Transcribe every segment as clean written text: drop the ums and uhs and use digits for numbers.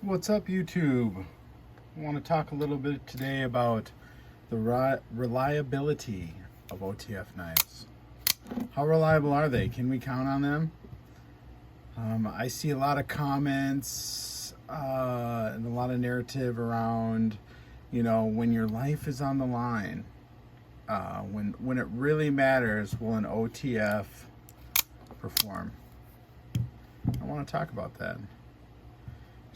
What's up, YouTube? I want to talk a little bit today about the reliability of OTF knives. How reliable are they? Can we count on them? I see a lot of comments and a lot of narrative around, when your life is on the line, when it really matters, will an OTF perform? I want to talk about that.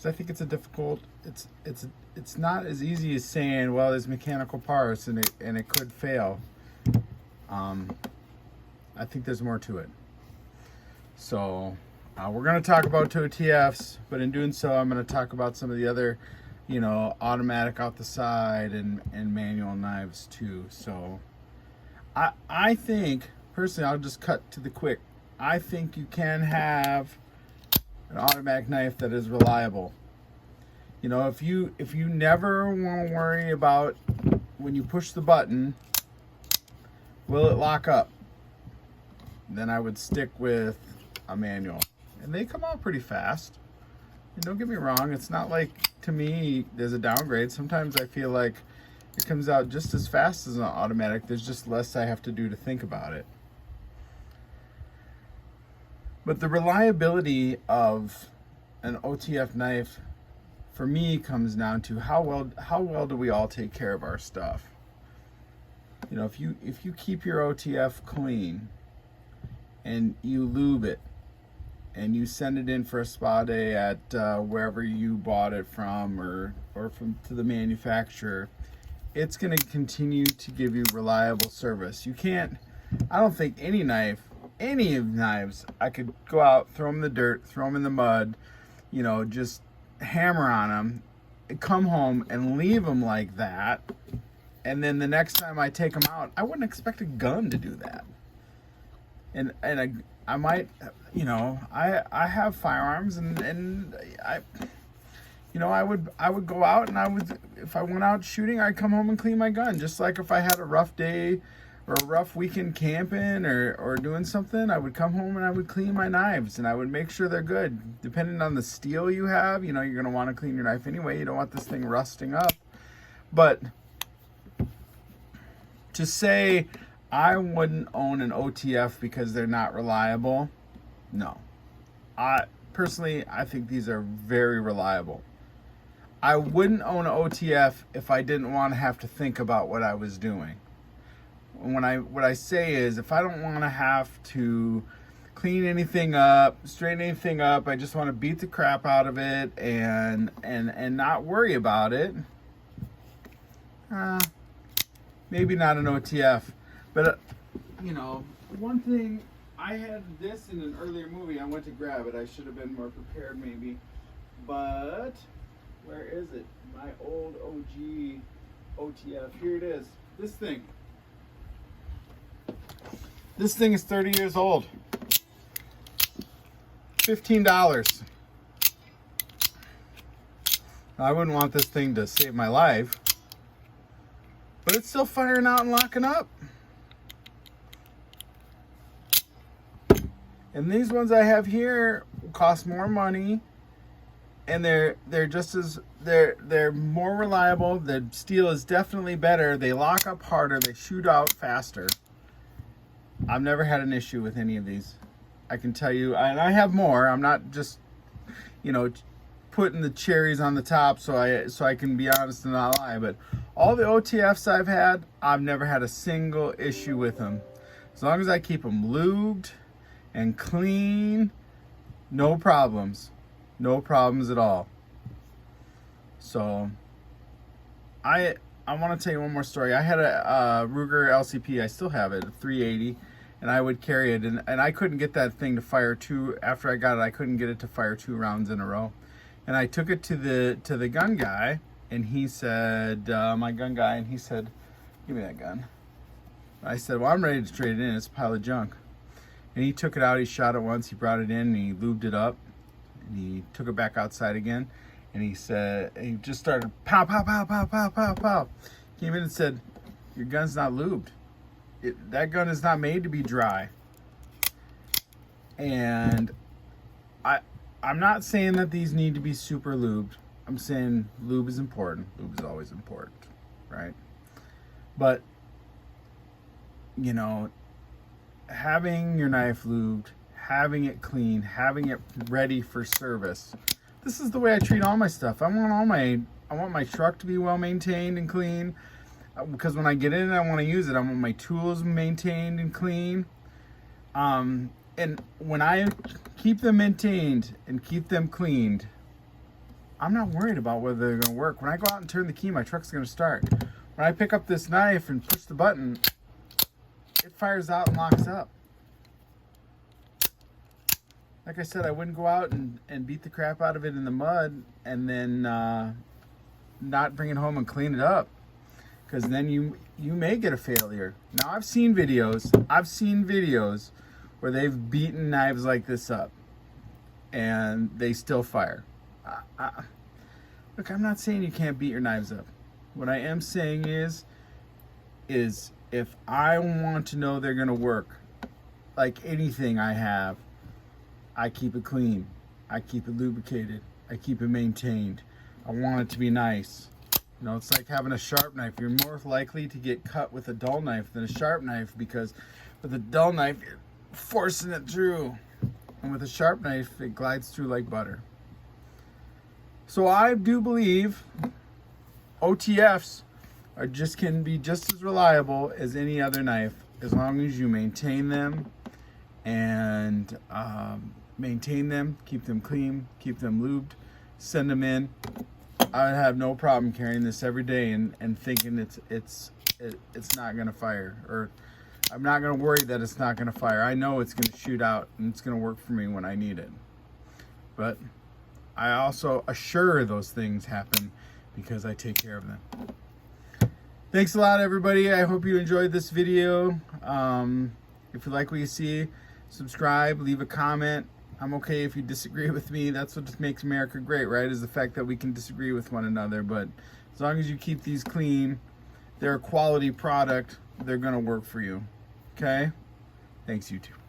I think it's a difficult. It's not as easy as saying, well, there's mechanical parts and it could fail. I think there's more to it. So we're going to talk about OTFs, but in doing so, I'm going to talk about some of the other, automatic off the side and manual knives too. So I think personally, I'll just cut to the quick. I think you can have an automatic knife that is reliable. If you never want to worry about when you push the button, will it lock up? Then I would stick with a manual. And they come out pretty fast. And don't get me wrong, it's not like, to me, there's a downgrade. Sometimes I feel like it comes out just as fast as an automatic. There's just less I have to do to think about it. But the reliability of an OTF knife, for me, comes down to how well do we all take care of our stuff. If you keep your OTF clean and you lube it and you send it in for a spa day at wherever you bought it from or from to the manufacturer, it's going to continue to give you reliable service. I don't think any knives, I could go out, throw them in the dirt, throw them in the mud, just hammer on them, come home and leave them like that. And then the next time I take them out, I wouldn't expect a gun to do that. And I might, I have firearms and I would go out and if I went out shooting, I'd come home and clean my gun. Just like if I had a rough day or a rough weekend camping or doing something, I would come home and I would clean my knives and I would make sure they're good. Depending on the steel you have, you're going to want to clean your knife anyway. You don't want this thing rusting up. But to say I wouldn't own an OTF because they're not reliable, no. I think these are very reliable. I wouldn't own an OTF if I didn't want to have to think about what I was doing. What I say is, if I don't want to have to clean anything up, straighten anything up, I just want to beat the crap out of it and not worry about it. Maybe not an OTF, but one thing, I had this in an earlier movie. I went to grab it. I should have been more prepared, maybe. But where is it? My old OG OTF. Here it is. This thing. This thing is 30 years old. $15. I wouldn't want this thing to save my life, but it's still firing out and locking up. And these ones I have here cost more money, and they're more reliable. The steel is definitely better. They lock up harder. They shoot out faster. I've never had an issue with any of these. I can tell you, and I have more. I'm not just, putting the cherries on the top so I can be honest and not lie. But all the OTFs I've had, I've never had a single issue with them. As long as I keep them lubed and clean, no problems. No problems at all. So, I want to tell you one more story. I had a Ruger LCP. I still have it, a 380, and I would carry it, and I couldn't get that thing to fire after I got it, I couldn't get it to fire 2 rounds in a row. And I took it to the gun guy, and he said, my gun guy, and he said, give me that gun. I said, well, I'm ready to trade it in. It's a pile of junk. And he took it out, he shot it once, he brought it in, and he lubed it up, and he took it back outside again. And he said, he just started pow, pow, pow, pow, pow, pow, pow. Came in and said, your gun's not lubed. That gun is not made to be dry. And I'm not saying that these need to be super lubed. I'm saying lube is important. Lube is always important, right? But, you know, having your knife lubed, having it clean, having it ready for service. This is the way I treat all my stuff. I want my truck to be well maintained and clean, because when I get in and I want to use it, I want my tools maintained and clean. And when I keep them maintained and keep them cleaned, I'm not worried about whether they're going to work. When I go out and turn the key, my truck's going to start. When I pick up this knife and push the button, it fires out and locks up. Like I said, I wouldn't go out and beat the crap out of it in the mud and then not bring it home and clean it up, because then you may get a failure. Now, I've seen videos where they've beaten knives like this up and they still fire. Look, I'm not saying you can't beat your knives up. What I am saying is if I want to know they're gonna work, like anything I have, I keep it clean, I keep it lubricated, I keep it maintained. I want it to be nice. You know, it's like having a sharp knife. You're more likely to get cut with a dull knife than a sharp knife, because with a dull knife, you're forcing it through. And with a sharp knife, it glides through like butter. So I do believe OTFs can be just as reliable as any other knife, as long as you maintain them and keep them clean, keep them lubed, send them in. I have no problem carrying this every day and thinking it's not gonna fire, or I'm not gonna worry that it's not gonna fire. I know it's gonna shoot out and it's gonna work for me when I need it. But I also assure those things happen because I take care of them. Thanks a lot, everybody. I hope you enjoyed this video. If you like what you see, subscribe, leave a comment. I'm okay if you disagree with me. That's what makes America great, right? Is the fact that we can disagree with one another. But as long as you keep these clean, they're a quality product. They're going to work for you. Okay? Thanks, YouTube.